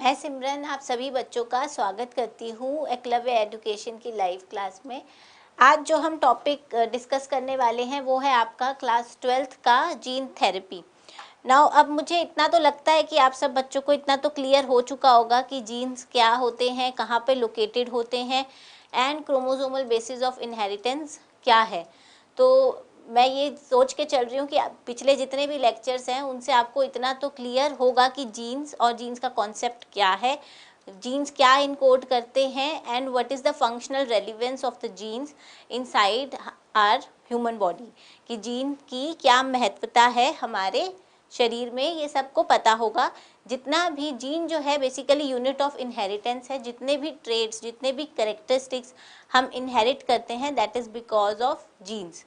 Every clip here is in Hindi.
मैं सिमरन आप सभी बच्चों का स्वागत करती हूँ एकलव्य एजुकेशन की लाइव क्लास में। आज जो हम टॉपिक डिस्कस करने वाले हैं वो है आपका क्लास 12th का जीन थेरेपी। नाउ अब मुझे इतना तो लगता है कि आप सब बच्चों को इतना तो क्लियर हो चुका होगा कि जीन्स क्या होते हैं, कहाँ पे लोकेटेड होते हैं and chromosomal basis of inheritance क्या है। तो मैं ये सोच के चल रही हूँ कि पिछले जितने भी लेक्चर्स हैं उनसे आपको इतना तो क्लियर होगा कि जीन्स और जीन्स का कॉन्सेप्ट क्या है, जीन्स क्या इनकोड करते हैं and what is the functional relevance of the genes inside our human body, कि जीन की क्या महत्वता है हमारे शरीर में, ये सबको पता होगा। जितना भी जीन जो है बेसिकली यूनिट ऑफ इनहेरिटेंस है, जितने भी ट्रेड्स, जितने भी कैरेक्टरिस्टिक्स हम इनहेरिट करते हैं that is because of genes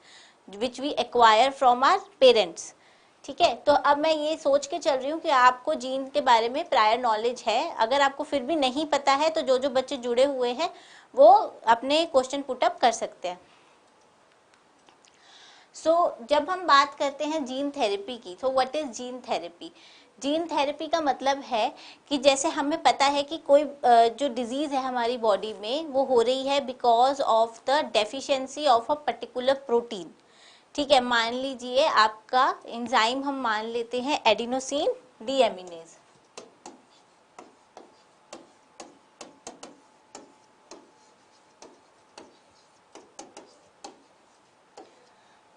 which we acquire from our parents. ठीक है, तो अब मैं ये सोच के चल रही हूँ कि आपको जीन के बारे में प्रायर नॉलेज है। अगर आपको फिर भी नहीं पता है तो जो बच्चे जुड़े हुए हैं वो अपने क्वेश्चन पुटअप कर सकते हैं। जब हम बात करते हैं जीन थेरेपी की, तो what is gene therapy? Gene therapy का मतलब है कि जैसे हमें पता है कि कोई जो डिजीज है हमारी बॉडी में वो हो रही है because of the deficiency of a particular protein. ठीक है, मान लीजिए आपका एंजाइम हम मान लेते हैं एडिनोसिन डीएमिनेज।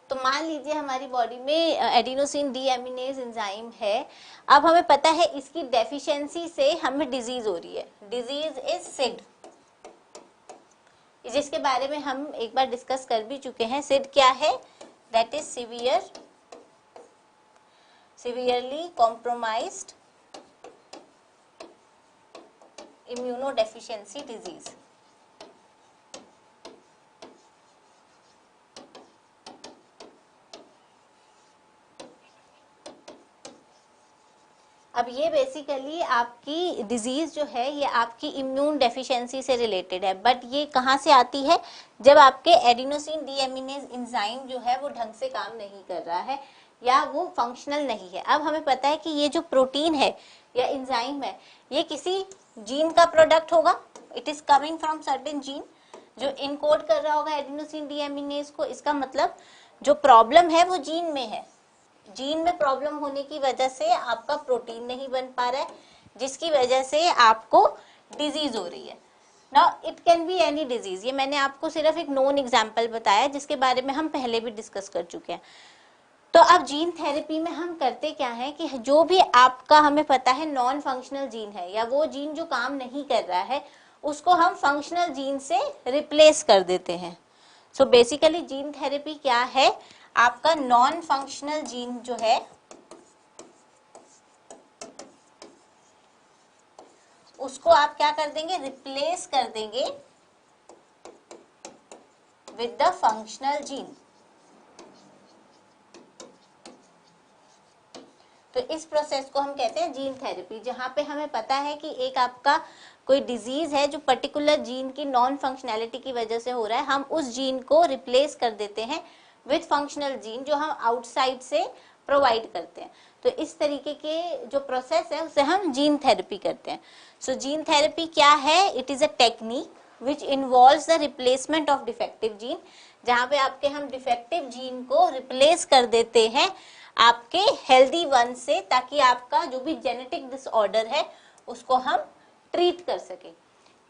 तो मान लीजिए हमारी बॉडी में एडिनोसिन डीएमिनेज एंजाइम है। अब हमें पता है इसकी डेफिशिएंसी से हमें डिजीज हो रही है। डिजीज इज सिड, जिसके बारे में हम एक बार डिस्कस कर भी चुके हैं। सिड क्या है? That is severely compromised immunodeficiency disease। अब ये बेसिकली आपकी डिजीज जो है ये आपकी इम्यून डेफिशिएंसी से रिलेटेड है, बट ये कहाँ से आती है? जब आपके एडिनोसिन डीएमिनेज एंजाइम जो है वो ढंग से काम नहीं कर रहा है या वो फंक्शनल नहीं है। अब हमें पता है कि ये जो प्रोटीन है या एंजाइम है ये किसी जीन का प्रोडक्ट होगा। It is coming from certain gene जो इनकोड कर रहा होगा एडिनोसिन डीएमिनेज को। इसका मतलब जो प्रॉब्लम है वो जीन में है। जीन में प्रॉब्लम होने की वजह से आपका प्रोटीन नहीं बन पा रहा है, जिसकी वजह से आपको डिजीज हो रही है। Now it can be any disease. ये मैंने आपको सिर्फ एक नोन एग्जांपल बताया जिसके बारे में हम पहले भी डिस्कस कर चुके हैं। तो अब जीन थेरेपी में हम करते क्या है कि जो भी आपका हमें पता है नॉन फंक्शनल जीन है या वो जीन जो काम नहीं कर रहा है उसको हम फंक्शनल जीन से रिप्लेस कर देते हैं। सो बेसिकली जीन थेरेपी क्या है? आपका नॉन फंक्शनल जीन जो है उसको आप क्या कर देंगे? रिप्लेस कर देंगे विद द फंक्शनल जीन। तो इस प्रोसेस को हम कहते हैं जीन थेरेपी, जहां पे हमें पता है कि एक आपका कोई डिजीज है जो पर्टिकुलर जीन की नॉन फंक्शनैलिटी की वजह से हो रहा है, हम उस जीन को रिप्लेस कर देते हैं विथ फंक्शनल जीन जो हम आउटसाइड से प्रोवाइड करते हैं। तो इस तरीके के जो प्रोसेस है उसे हम जीन थेरेपी करते हैं। सो जीन थेरेपी क्या है? It is a technique which involves the replacement of defective gene, जहाँ पे आपके हम डिफेक्टिव जीन को रिप्लेस कर देते हैं आपके हेल्दी वन से, ताकि आपका जो भी जेनेटिक डिसऑर्डर है उसको हम ट्रीट कर सके।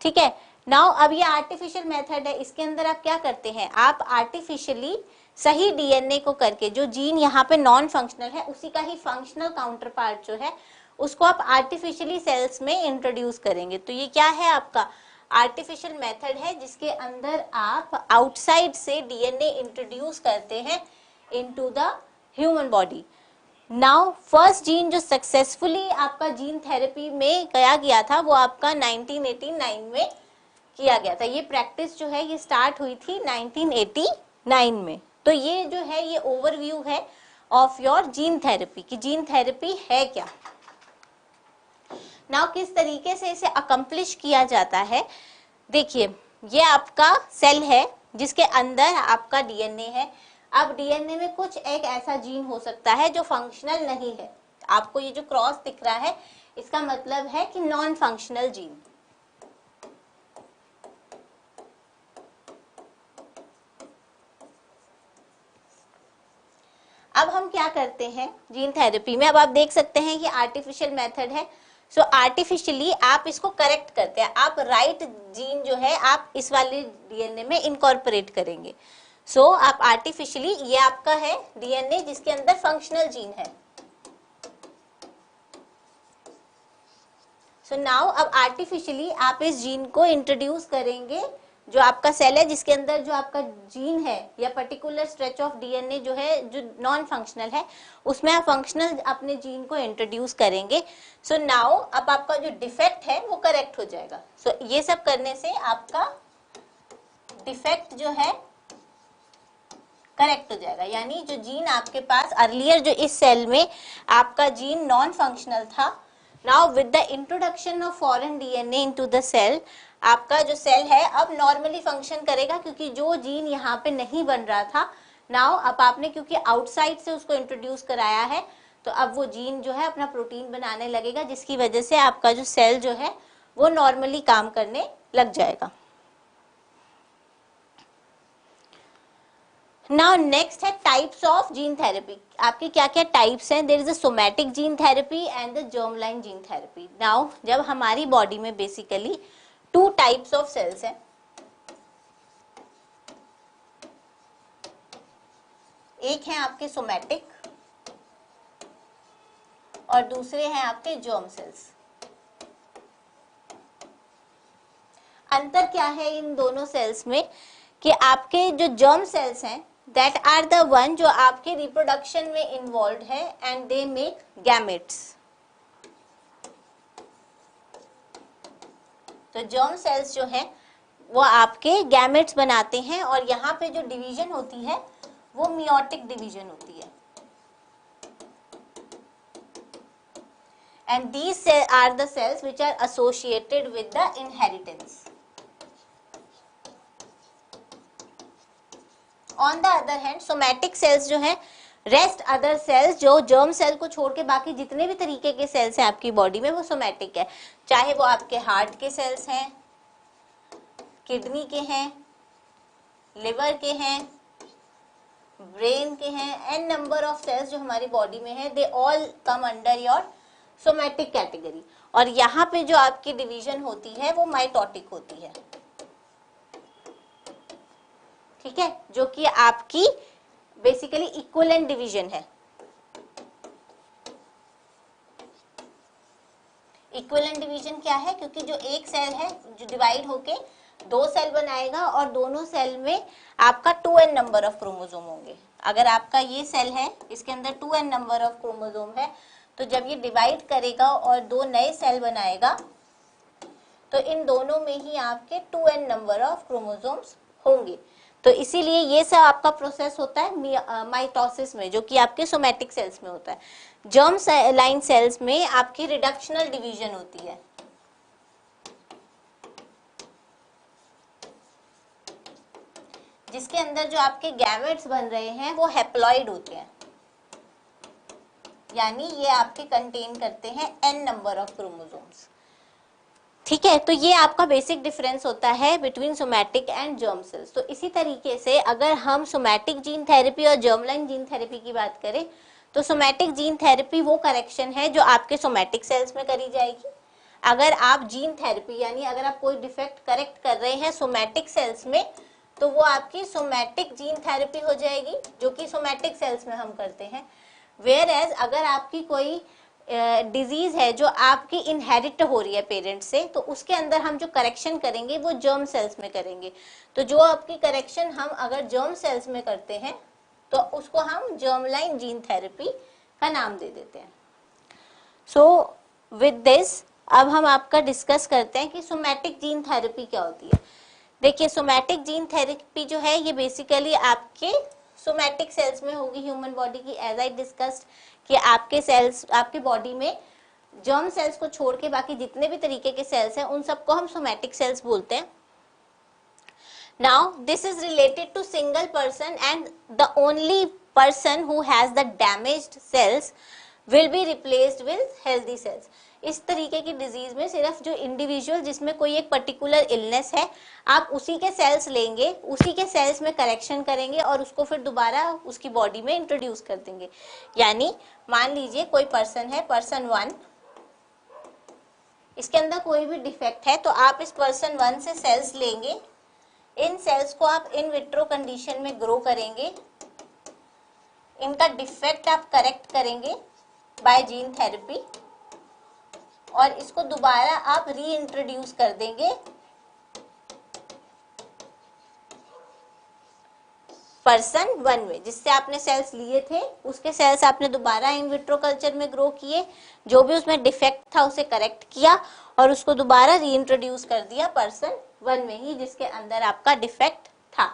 ठीक है, नाउ अब ये आर्टिफिशियल मेथड है। इसके अंदर आप क्या करते हैं? आप आर्टिफिशियली सही डीएनए को करके जो जीन यहाँ पे नॉन फंक्शनल है उसी का ही फंक्शनल काउंटर पार्ट जो है उसको आप आर्टिफिशियली सेल्स में इंट्रोड्यूस करेंगे। तो ये क्या है? आपका आर्टिफिशियल मेथड है जिसके अंदर आप आउटसाइड से डीएनए इंट्रोड्यूस करते हैं into the human body. Now first gene जो सक्सेसफुली आपका जीन थेरेपी में किया गया था वो आपका 1989 में किया गया था। ये प्रैक्टिस जो है ये स्टार्ट हुई थी 1989 में। तो ये जो है ये ओवरव्यू है ऑफ योर जीन थेरेपी कि जीन थेरेपी है क्या। नाउ किस तरीके से इसे अकम्प्लिश किया जाता है? देखिए, ये आपका सेल है जिसके अंदर आपका डीएनए है। अब डीएनए में कुछ एक ऐसा जीन हो सकता है जो फंक्शनल नहीं है। आपको ये जो क्रॉस दिख रहा है इसका मतलब है कि नॉन फंक्शनल जीन। अब हम क्या करते हैं जीन थेरेपी में, अब आप देख सकते हैं कि आर्टिफिशियल मेथड है। सो आर्टिफिशियली आप इसको करेक्ट करते हैं, आप राइट जीन जो है आप इस वाले डीएनए में इनकॉर्पोरेट करेंगे। सो आप आर्टिफिशियली, ये आपका है डीएनए जिसके अंदर फंक्शनल जीन है। सो नाउ अब आर्टिफिशियली आप इस जीन को इंट्रोड्यूस करेंगे, जो आपका सेल है जिसके अंदर जो आपका जीन है या पर्टिकुलर स्ट्रेच ऑफ डीएनए जो है जो नॉन फंक्शनल है, उसमें आप फंक्शनल अपने जीन को इंट्रोड्यूस करेंगे। सो नाउ अब आपका जो डिफेक्ट है वो करेक्ट हो जाएगा। सो ये सब करने से आपका डिफेक्ट जो है करेक्ट हो जाएगा, यानी जो जीन आपके पास अर्लियर जो इस सेल में आपका जीन नॉन फंक्शनल था, now with the introduction of foreign DNA into the cell, आपका जो सेल है अब नॉर्मली फंक्शन करेगा, क्योंकि जो जीन यहाँ पे नहीं बन रहा था, नाउ अब आपने क्योंकि आउटसाइड से उसको इंट्रोड्यूस कराया है, तो अब वो जीन जो है अपना प्रोटीन बनाने लगेगा, जिसकी वजह से आपका जो सेल जो है वो नॉर्मली काम करने लग जाएगा। नाउ नेक्स्ट है टाइप्स ऑफ जीन थेरेपी। आपके क्या क्या टाइप्स हैं? There is a somatic gene therapy and the germline gene therapy. Now जब हमारी बॉडी में बेसिकली 2 टाइप्स ऑफ सेल्स हैं, एक है आपके सोमैटिक और दूसरे हैं आपके जर्म सेल्स। अंतर क्या है इन दोनों सेल्स में कि आपके जो जर्म सेल्स हैं दैट आर द वन जो आपके रिप्रोडक्शन में इन्वॉल्व है एंड दे मेक गैमेट्स। तो जर्म सेल्स जो है वो आपके गैमेट्स बनाते हैं, और यहाँ पे जो डिवीजन होती है वो मियोटिक डिवीजन होती है। And these are the cells which are associated with the inheritance. On the other hand somatic cells जो है, रेस्ट अदर सेल्स जो जर्म सेल को छोड़ के बाकी जितने भी तरीके के सेल्स हैं आपकी बॉडी में वो सोमैटिक है, चाहे वो आपके हार्ट के सेल्स हैं, किडनी के हैं, लिवर के हैं, ब्रेन के हैं, एंड नंबर ऑफ सेल्स जो हमारी बॉडी में है, they all come under your somatic category. और यहाँ पे जो आपकी डिवीजन होती है वो माइटोटिक होती है, ठीक है, जो कि आपकी बेसिकली इक्विवेलेंट डिवीजन है। इक्विवेलेंट डिवीजन क्या है? क्योंकि जो एक सेल है जो डिवाइड होके 2 सेल बनाएगा और दोनों सेल में आपका 2n नंबर ऑफ क्रोमोसोम होंगे। अगर आपका ये सेल है इसके अंदर 2n नंबर ऑफ क्रोमोसोम है, तो जब ये डिवाइड करेगा और 2 नए सेल बनाएगा तो इन दोनों में ही आपके 2n नंबर ऑफ क्रोमोसोम्स होंगे। तो इसीलिए ये सब आपका प्रोसेस होता है माइटोसिस में, जो कि आपके सोमैटिक सेल्स में होता है। जर्म लाइन सेल्स में आपकी रिडक्शनल डिवीजन होती है, जिसके अंदर जो आपके गैमेट्स बन रहे हैं वो हैप्लॉइड होते हैं, यानी ये आपके कंटेन करते हैं n नंबर ऑफ क्रोमोसोम्स। ठीक है, तो ये आपका बेसिक डिफरेंस होता है between somatic and germ cells. तो इसी तरीके से अगर हम सोमैटिक जीन थेरेपी और जर्मलाइन जीन थेरेपी की बात करें, तो सोमैटिक जीन थेरेपी वो करेक्शन है जो आपके सोमैटिक सेल्स में करी जाएगी। अगर आप जीन थेरेपी यानी अगर आप कोई डिफेक्ट करेक्ट कर रहे हैं सोमैटिक सेल्स में, तो वो आपकी सोमैटिक जीन थेरेपी हो जाएगी, जो कि सोमैटिक सेल्स में हम करते हैं। वेयर एज अगर आपकी कोई डिजीज है जो आपकी इनहेरिट हो रही है पेरेंट्स से, तो उसके अंदर हम जो करेक्शन करेंगे वो जर्म सेल्स में करेंगे। तो जो आपकी करेक्शन हम अगर जर्म सेल्स में करते हैं तो उसको हम जर्मलाइन जीन थेरेपी का नाम दे देते हैं। सो विद दिस अब हम आपका डिस्कस करते हैं कि सोमैटिक जीन थेरेपी क्या होती है। देखिए, सोमैटिक जीन थेरेपी जो है ये बेसिकली आपके सोमैटिक सेल्स में होगी ह्यूमन बॉडी की। एज आई डिस्कस्ड कि आपके सेल्स आपके बॉडी में जर्म सेल्स को छोड़ के बाकी जितने भी तरीके के सेल्स हैं उन सबको हम सोमैटिक सेल्स बोलते हैं। Now this is related to single person and the only person who has the damaged cells will be replaced with healthy cells. इस तरीके की डिजीज में सिर्फ जो इंडिविजुअल जिसमें कोई एक पर्टिकुलर इलनेस है, आप उसी के सेल्स लेंगे, उसी के सेल्स में करेक्शन करेंगे और उसको फिर दोबारा उसकी बॉडी में इंट्रोड्यूस कर देंगे। यानी मान लीजिए कोई पर्सन है, पर्सन 1, इसके अंदर कोई भी डिफेक्ट है, तो आप इस पर्सन 1 से सेल्स लेंगे, इन सेल्स को आप इन विट्रो कंडीशन में ग्रो करेंगे, इनका डिफेक्ट आप करेक्ट करेंगे बाय जीन थेरेपी और इसको दोबारा आप री इंट्रोड्यूस कर देंगे पर्सन 1 में, जिससे आपने सेल्स लिए थे उसके सेल्स आपने दोबारा इन विट्रो कल्चर में ग्रो किए, जो भी उसमें डिफेक्ट था उसे करेक्ट किया और उसको दोबारा री इंट्रोड्यूस कर दिया पर्सन 1 में ही जिसके अंदर आपका डिफेक्ट था।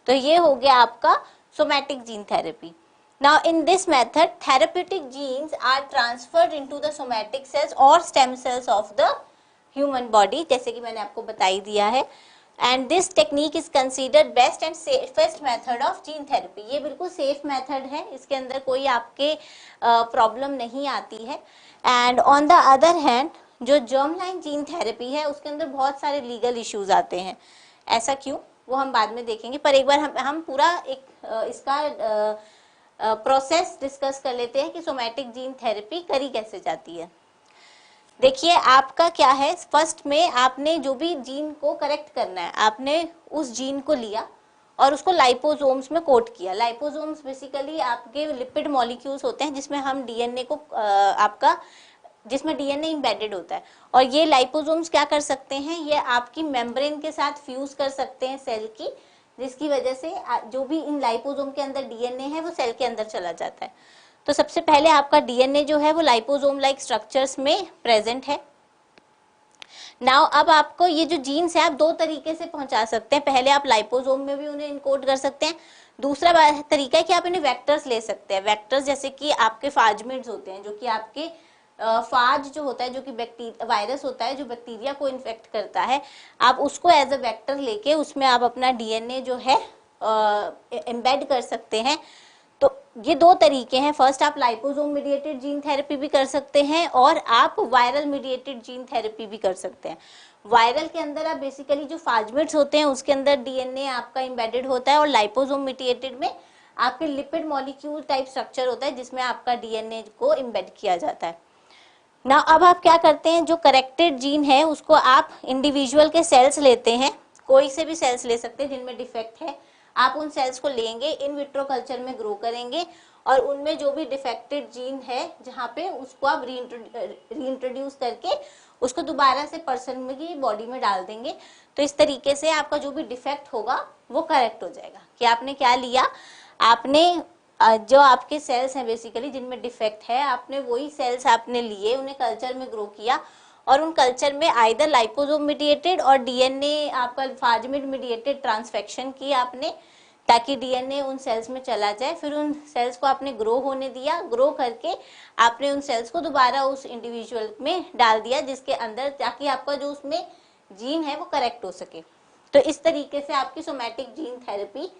तो ये हो गया आपका somatic gene therapy. Now in this method therapeutic genes are transferred into the somatic cells or stem cells of the human body, जैसे कि मैंने आपको बताई दिया है। And this technique is considered best and safest method of gene therapy। ये बिल्कुल सेफ मेथड है, इसके अंदर कोई आपके प्रॉब्लम नहीं आती है। And on the other hand जो जर्म लाइन जीन थेरेपी है उसके अंदर बहुत सारे लीगल इश्यूज आते हैं। ऐसा क्यों, वो हम बाद में देखेंगे, पर एक बार हम पूरा एक इसका प्रोसेस डिस्कस कर लेते हैं कि सोमैटिक जीन थेरेपी करी कैसे जाती है। देखिए आपका क्या है, फर्स्ट में आपने जो भी जीन को करेक्ट करना है, आपने उस जीन को लिया और उसको लाइपोसोम्स में कोट किया। लाइपोसोम्स बेसिकली आपके लिपिड मॉलिक्यूल्स होते हैं जिसमें हम डीएनए को आपका जिसमें डीएनए इंबेडेड होता है, और ये लाइपोसोम्स क्या कर सकते हैं, ये आपकी मेम्ब्रेन के साथ फ्यूज कर सकते हैं सेल की, जिसकी वजह से जो भी इन लाइपोसोम के अंदर डीएनए है वो सेल के अंदर चला जाता है। तो सबसे पहले आपका डीएनए जो है वो लाइपोसोम लाइक स्ट्रक्चर्स में प्रेजेंट है। नाउ अब आपको ये जो जीन्स है आप दो तरीके से पहुंचा सकते हैं, पहले आप लाइपोसोम में भी उन्हें इनकोड कर सकते हैं, दूसरा तरीका है कि आप इन्हें वेक्टर्स ले सकते हैं। वेक्टर्स जैसे कि आपके फाजमिड्स होते हैं, जो कि आपके फाज जो होता है, जो कि वायरस होता है जो बैक्टीरिया को इन्फेक्ट करता है, आप उसको एज अ वेक्टर लेके उसमें आप अपना डीएनए जो है एम्बेड कर सकते हैं। तो ये दो तरीके हैं, फर्स्ट आप लाइपोसोम मीडिएटेड जीन थेरेपी भी कर सकते हैं और आप वायरल मीडिएटेड जीन थेरेपी भी कर सकते हैं। वायरल के अंदर आप बेसिकली जो फाजमिड्स होते हैं उसके अंदर डीएनए आपका एम्बेडेड होता है, और लाइपोसोम मीडिएटेड में आपके लिपिड मॉलिक्यूल टाइप स्ट्रक्चर होता है जिसमें आपका डीएनए को एम्बेड किया जाता है। ना अब आप क्या करते हैं, जो करेक्टेड जीन है उसको आप इंडिविजुअल के सेल्स लेते हैं, कोई से भी सेल्स ले सकते हैं जिनमें डिफेक्ट है, आप उन सेल्स को लेंगे, इन विट्रो कल्चर में ग्रो करेंगे और उनमें जो भी डिफेक्टेड जीन है जहाँ पे उसको आप रीइंट्रोड्यूस करके उसको दोबारा से पर्सन की बॉडी में डाल देंगे। तो इस तरीके से आपका जो भी डिफेक्ट होगा वो करेक्ट हो जाएगा। कि आपने क्या लिया, आपने जो आपके सेल्स हैं बेसिकली जिनमें डिफेक्ट है, आपने वही सेल्स आपने लिए, उन्हें कल्चर में ग्रो किया और उन कल्चर में आइदर लाइपोसोम मीडिएटेड और डीएनए आपका फाजमिड मीडिएटेड ट्रांसफेक्शन की आपने, ताकि डीएनए उन सेल्स में चला जाए। फिर उन सेल्स को आपने ग्रो होने दिया, ग्रो करके आपने उन सेल्स को दोबारा उस इंडिविजुअल में डाल दिया जिसके अंदर, ताकि आपका जो उसमें जीन है वो करेक्ट हो सके। तो इस तरीके से आपकी सोमैटिक जीन थेरेपी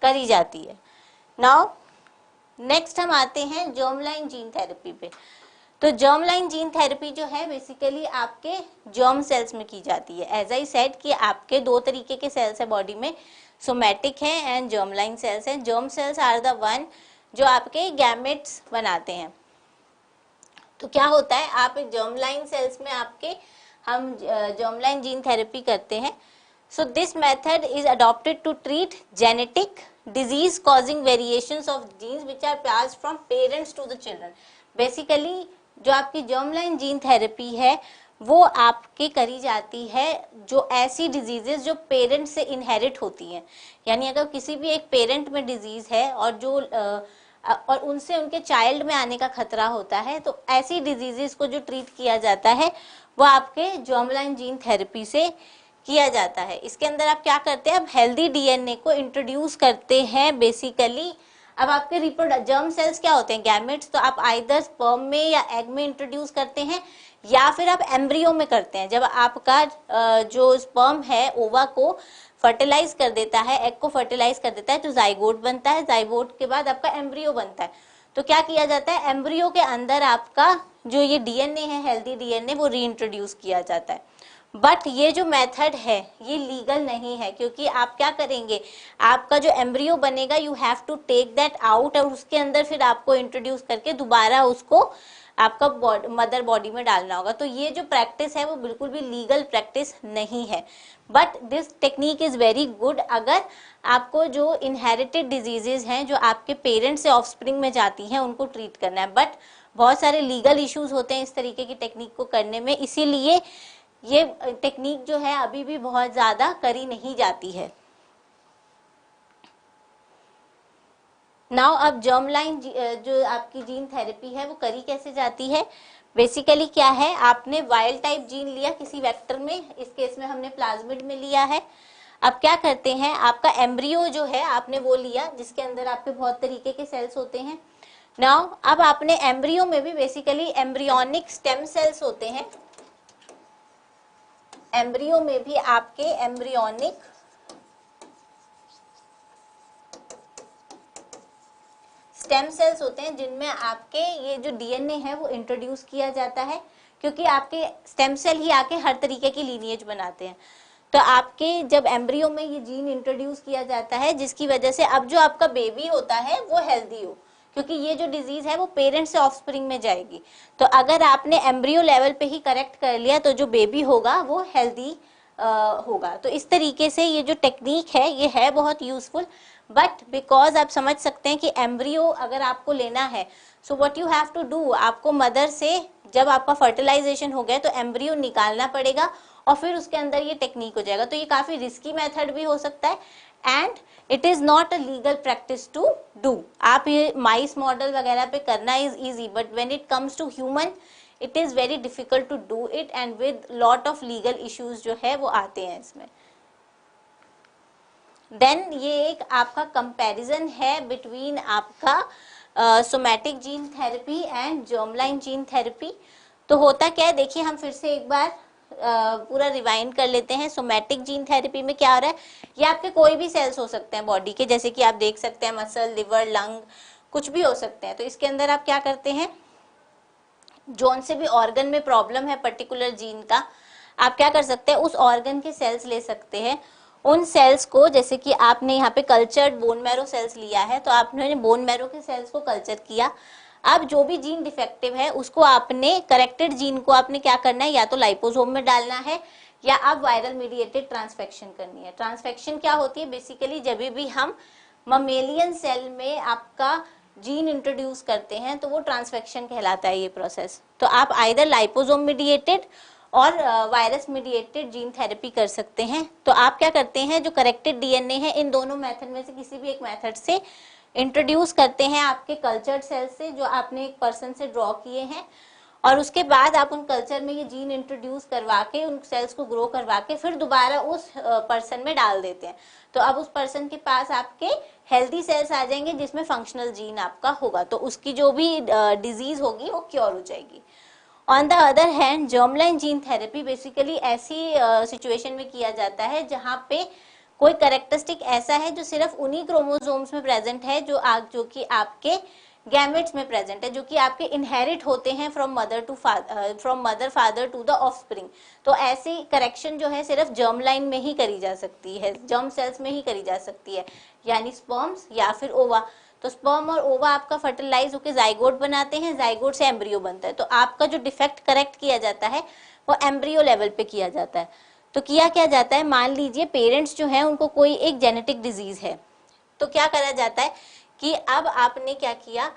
करी जाती है। नाउ नेक्स्ट हम आते हैं जर्म लाइन जीन थेरेपी पे। तो जर्म लाइन जीन थेरेपी जो है बेसिकली आपके जर्म सेल्स में की जाती है। एज आई सेड कि आपके दो तरीके के सेल्स है बॉडी में, सोमैटिक है एंड जर्म लाइन सेल्स है। Germ cells are the one जो आपके गैमेट्स बनाते हैं। तो क्या होता है, आप जर्म लाइन सेल्स में आपके हम जर्म लाइन जीन थेरेपी करते हैं। So this method is adopted to treat genetic disease causing variations of genes which are passed from parents to the children. Basically जो आपकी जर्म लाइन जीन थेरेपी है वो आपकी करी जाती है जो ऐसी डिजीजेस जो पेरेंट से इनहेरिट होती हैं। यानी अगर किसी भी एक पेरेंट में डिजीज है और जो और उनसे उनके चाइल्ड में आने का खतरा होता है, तो ऐसी डिजीजेस को जो ट्रीट किया जाता है वो आपके जर्म लाइन जीन थेरेपी से किया जाता है। इसके अंदर आप क्या करते हैं, आप हेल्दी डीएनए को इंट्रोड्यूस करते हैं बेसिकली। अब आपके जर्म सेल्स क्या होते हैं, गैमेट्स, तो आप आइदर स्पर्म में या एग में इंट्रोड्यूस करते हैं या फिर आप एम्ब्रियो में करते हैं। जब आपका जो स्पर्म है ओवा को फर्टिलाइज कर देता है, एग को फर्टिलाइज कर देता है, तो जाइगोट बनता है, जाइगोट के बाद आपका एम्ब्रियो बनता है। तो क्या किया जाता है, एम्ब्रियो के अंदर आपका जो ये डीएनए है, हेल्दी डीएनए, वो रीइंट्रोड्यूस किया जाता है। बट ये जो मेथड है ये लीगल नहीं है, क्योंकि आप क्या करेंगे, आपका जो एम्ब्रियो बनेगा you have to take that out और उसके अंदर फिर आपको इंट्रोड्यूस करके दोबारा उसको आपका मदर बॉडी में डालना होगा। तो ये जो प्रैक्टिस है वो बिल्कुल भी लीगल प्रैक्टिस नहीं है। But this technique is very good अगर आपको जो इनहेरिटेड डिजीजेज हैं जो आपके पेरेंट्स से ऑफस्प्रिंग में जाती हैं उनको ट्रीट करना है। बट बहुत सारे लीगल इश्यूज होते हैं इस तरीके की टेक्निक को करने में, इसीलिए ये टेक्निक जो है अभी भी बहुत ज्यादा करी नहीं जाती है। नाउ अब जर्म लाइन जो आपकी जीन थेरेपी है वो करी कैसे जाती है। बेसिकली क्या है, आपने वाइल्ड टाइप जीन लिया किसी वेक्टर में, इस केस में हमने प्लाज्मिड में लिया है। अब क्या करते हैं, आपका एम्ब्रियो जो है आपने वो लिया जिसके अंदर आपके बहुत तरीके के सेल्स होते हैं। नाउ अब आपने एम्ब्रियो में भी बेसिकली एम्ब्रियोनिक स्टेम सेल्स होते हैं, एम्ब्रियो में भी आपके एम्ब्रियोनिक स्टेम सेल्स होते हैं जिनमें आपके ये जो डीएनए है वो इंट्रोड्यूस किया जाता है, क्योंकि आपके स्टेम सेल ही आके हर तरीके की लीनिएज बनाते हैं। तो आपके जब एम्ब्रियो में ये जीन इंट्रोड्यूस किया जाता है जिसकी वजह से अब जो आपका बेबी होता है वो हेल्दी हो, क्योंकि ये जो डिजीज है वो पेरेंट्स से ऑफस्प्रिंग में जाएगी। तो अगर आपने एम्ब्रियो लेवल पे ही करेक्ट कर लिया तो जो बेबी होगा वो हेल्दी होगा। तो इस तरीके से ये जो टेक्निक है ये है बहुत यूजफुल। बट बिकॉज आप समझ सकते हैं कि एम्ब्रियो अगर आपको लेना है, so what you have to do, आपको मदर से जब आपका फर्टिलाइजेशन हो गया तो एम्ब्रियो निकालना पड़ेगा और फिर उसके अंदर ये टेक्निक हो जाएगा। तो ये काफी रिस्की मेथड भी हो सकता है and it is not a legal practice to do. आप ये माइस मॉडल वगैरह पे करना is easy, but when it comes to human it is very difficult to do it and with lot of legal issues जो है वो आते हैं इसमें। देन ये एक आपका कंपैरिजन है बिटवीन आपका somatic gene therapy and germline gene therapy. तो होता क्या है, देखिए हम फिर से एक बार पूरा रिवाइंड कर लेते हैं। सोमैटिक जीन थेरेपी में क्या हो रहा है, ये आपके कोई भी सेल्स हो सकते हैं बॉडी के, जैसे कि आप देख सकते हैं मसल, लिवर, लंग, कुछ भी हो सकते हैं। तो इसके अंदर आप क्या करते हैं, जोन से भी ऑर्गन में प्रॉब्लम है पर्टिकुलर जीन का, आप क्या कर सकते हैं, उस ऑर्गन के सेल्स ले सकते हैं। उन सेल्स को, जैसे कि आपने यहाँ पे कल्चर्ड बोन मैरो सेल्स लिया है, तो आपने बोन मैरो के सेल्स को कल्चर किया। अब जो भी जीन डिफेक्टिव है उसको आपने, करेक्टेड जीन को आपने क्या करना है, या तो लाइपोसोम में डालना है या आप वायरल मीडिएटेड ट्रांसफेक्शन करनी है। ट्रांसफेक्शन क्या होती है, बेसिकली जब भी हम ममेलियन सेल में आपका जीन इंट्रोड्यूस करते हैं तो वो ट्रांसफेक्शन कहलाता है ये प्रोसेस। तो आप आइदर लाइपोसोम मीडिएटेड और वायरस मीडिएटेड जीन थेरेपी कर सकते हैं। तो आप क्या करते हैं, जो करेक्टेड डीएनए है इन दोनों मेथड में से किसी भी एक मेथड से इंट्रोड्यूस करते हैं आपके कल्चर्ड सेल्स से जो आपने एक पर्सन से ड्रॉ किए हैं, और उसके बाद आप उन कल्चर में ये जीन इंट्रोड्यूस करवा के उन सेल्स को ग्रो करवा के फिर दोबारा उस पर्सन में डाल देते हैं। तो अब उस पर्सन के पास आपके हेल्दी सेल्स आ जाएंगे जिसमें फंक्शनल जीन आपका होगा, तो उसकी जो भी डिजीज होगी वो क्योर हो जाएगी। On the other hand germline gene therapy basically ऐसी सिचुएशन में किया जाता है जहाँ पे कोई कैरेक्टरिस्टिक ऐसा है जो सिर्फ उन्हीं क्रोमोसोम्स में प्रेजेंट है जो कि आपके गैमेट्स में प्रेजेंट है, जो कि आपके इनहेरिट होते हैं from mother father to the offspring. तो ऐसी करेक्शन जो है सिर्फ जर्म लाइन में ही करी जा सकती है, जर्म सेल्स में ही करी जा सकती है, यानी स्पर्म्स या फिर ओवा। तो स्पर्म और ओवा आपका फर्टिलाइज होकर जाइगोट बनाते हैं, जाइगोट से एम्ब्रियो बनता है। तो आपका जो डिफेक्ट करेक्ट किया जाता है वो एम्ब्रियो लेवल पे किया जाता है। तो किया क्या जाता है, मान लीजिए पेरेंट्स जो हैं उनको कोई एक जेनेटिक डिजीज है, तो क्या करा जाता है कि अब आपने क्या किया,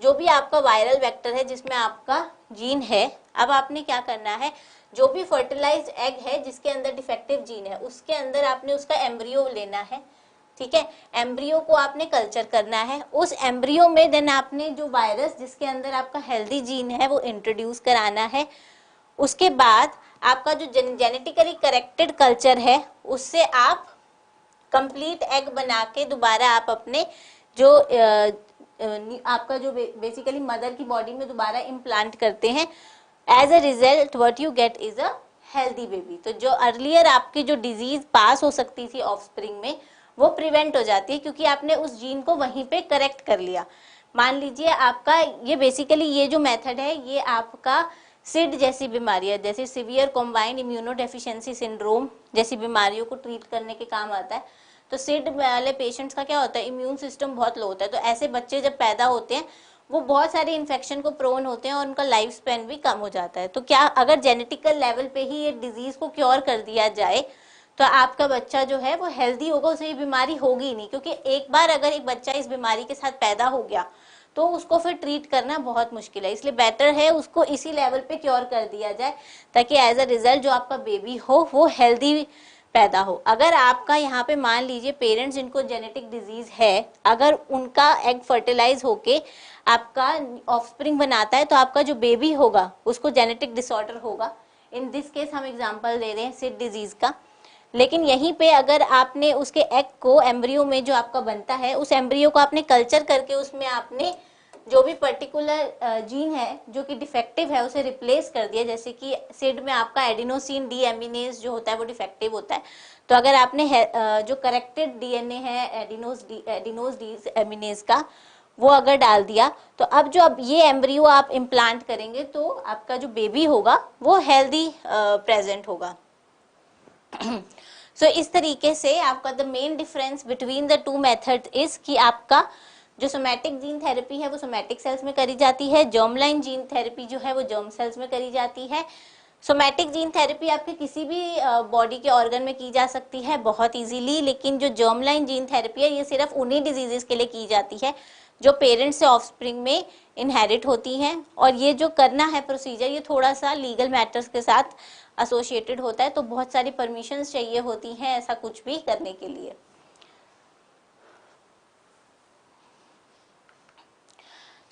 जो भी आपका वायरल वेक्टर है जिसमें आपका जीन है, अब आपने क्या करना है, जो भी फर्टिलाइज्ड एग है जिसके अंदर डिफेक्टिव जीन है उसके अंदर आपने उसका एम्ब्रियो लेना है, ठीक है। एम्ब्रियो को आपने कल्चर करना है, उस एम्ब्रियो में देन आपने जो वायरस जिसके अंदर आपका हेल्दी जीन है वो इंट्रोड्यूस कराना है। उसके बाद आपका जो जेनेटिकली करेक्टेड कल्चर है उससे आप कंप्लीट एग बना के दोबारा आप अपने जो आपका जो बेसिकली मदर की बॉडी में दोबारा इम्प्लांट करते हैं। As a result what you get is a healthy baby. तो जो अर्लियर आपकी जो डिजीज पास हो सकती थी ऑफस्प्रिंग में वो प्रिवेंट हो जाती है, क्योंकि आपने उस जीन को वहीं पे करेक्ट कर लिया। मान लीजिए आपका ये बेसिकली ये जो मेथड है ये आपका सिड जैसी बीमारियां जैसे सीवियर कॉम्बाइंड इम्यूनोडेफिशिएंसी सिंड्रोम जैसी बीमारियों को ट्रीट करने के काम आता है। तो सिड वाले पेशेंट्स का क्या होता है, इम्यून सिस्टम बहुत लो होता है, तो ऐसे बच्चे जब पैदा होते हैं वो बहुत सारे इन्फेक्शन को प्रोन होते हैं और उनका लाइफ स्पेन भी कम हो जाता है। तो क्या अगर जेनेटिकल लेवल पे ही ये डिजीज को क्योर कर दिया जाए तो आपका बच्चा जो है वो हेल्दी होगा, उसे ये बीमारी होगी ही नहीं, क्योंकि एक बार अगर एक बच्चा इस बीमारी के साथ पैदा हो गया तो उसको फिर ट्रीट करना बहुत मुश्किल है। इसलिए बेटर है उसको इसी लेवल पे क्योर कर दिया जाए ताकि एज अ रिजल्ट जो आपका बेबी हो वो हेल्दी पैदा हो। अगर आपका यहाँ पे मान लीजिए पेरेंट्स जिनको जेनेटिक डिजीज है, अगर उनका एग फर्टिलाइज होके आपका ऑफस्प्रिंग बनाता है तो आपका जो बेबी होगा उसको जेनेटिक डिसऑर्डर होगा। इन दिस केस हम एग्जांपल दे रहे हैं सिड डिजीज का। लेकिन यहीं पे अगर आपने उसके एग को एम्ब्रियो में जो आपका बनता है उस एम्ब्रियो को आपने कल्चर करके उसमें आपने जो भी पर्टिकुलर जीन है जो कि डिफेक्टिव है उसे रिप्लेस कर दिया, जैसे कि सिड में आपका एडिनोसिन डी एमिनेज जो होता है वो डिफेक्टिव होता है, तो अगर आपने जो करेक्टेड डीएनए है एडिनोज डी एमिनेज का वो अगर डाल दिया तो अब जो अब ये एम्ब्रियो आप इम्प्लांट करेंगे तो आपका जो बेबी होगा वो हेल्दी प्रेजेंट होगा। सो इस तरीके से आपका the main difference between the two method is कि आपका जो सोमैटिक जीन थेरेपी है वो सोमैटिक सेल्स में करी जाती है, जर्म लाइन जीन थेरेपी जो है वो जर्म सेल्स में करी जाती है। सोमैटिक जीन थेरेपी आपके किसी भी बॉडी के ऑर्गन में की जा सकती है बहुत इजीली, लेकिन जो जर्म लाइन जीन थेरेपी है ये सिर्फ उन्हीं डिजीजेस के लिए की जाती है जो पेरेंट्स से ऑफस्प्रिंग में इनहेरिट होती हैं। और ये जो करना है प्रोसीजर ये थोड़ा सा लीगल मैटर्स के साथ एसोसिएटेड होता है, तो बहुत सारी परमिशंस चाहिए होती हैं ऐसा कुछ भी करने के लिए।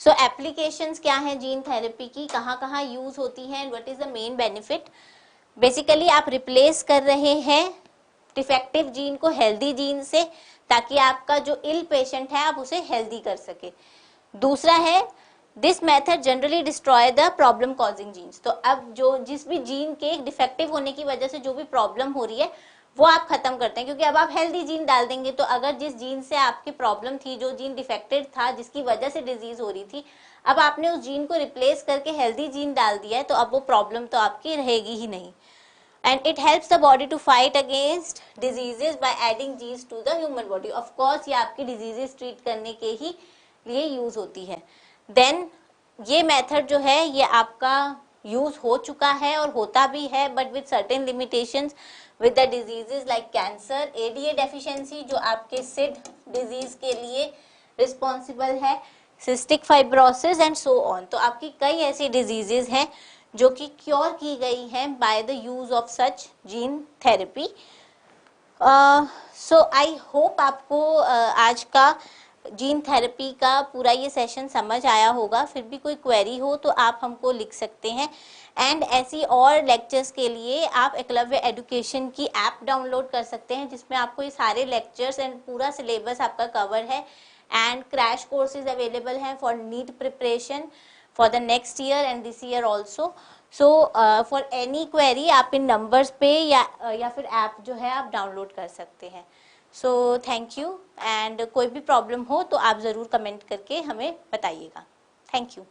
सो एप्लीकेशंस क्या है जीन थेरेपी की, कहाँ कहाँ यूज होती है, what is the main benefit. Basically आप रिप्लेस कर रहे हैं डिफेक्टिव जीन को हेल्दी जीन से ताकि आपका जो इल पेशेंट है आप उसे हेल्दी कर सके। दूसरा है this method generally destroy the problem causing genes. तो अब जो जिस भी जीन के डिफेक्टिव होने की वजह से जो भी प्रॉब्लम हो रही है वो आप खत्म करते हैं, क्योंकि अब आप हेल्दी जीन डाल देंगे तो अगर जिस जीन से आपकी प्रॉब्लम थी, जो जीन डिफेक्टेड था जिसकी वजह से डिजीज हो रही थी, अब आपने उस जीन को रिप्लेस करके हेल्दी जीन डाल दिया है तो अब वो प्रॉब्लम तो आपकी रहेगी ही नहीं। and it helps the body to fight against diseases by adding genes to the human body. of course ये आपकी diseases treat करने के ही लिए यूज होती है। then ये मेथड जो है ये आपका यूज हो चुका है और होता भी है but with certain limitations with the diseases like cancer, ADA deficiency जो आपके सिड डिजीज के लिए रिस्पॉन्सिबल है, cystic fibrosis and so on. तो आपकी कई ऐसी डिजीजेस हैं जो कि क्योर की गई हैं by the use of such gene therapy. So I hope आपको आज का जीन थेरेपी का पूरा ये सेशन समझ आया होगा। फिर भी कोई क्वेरी हो तो आप हमको लिख सकते हैं। एंड ऐसी और लेक्चर्स के लिए आप एकलव्य एजुकेशन की ऐप डाउनलोड कर सकते हैं जिसमें आपको ये सारे लेक्चर्स एंड पूरा सिलेबस आपका कवर है एंड क्रैश कोर्सेज अवेलेबल हैं for NEET preparation for the next year and this year also. So for any query आप इन नंबर्स पे या फिर ऐप जो है आप डाउनलोड कर सकते हैं। सो थैंक यू एंड कोई भी प्रॉब्लम हो तो आप ज़रूर कमेंट करके हमें बताइएगा। Thank you.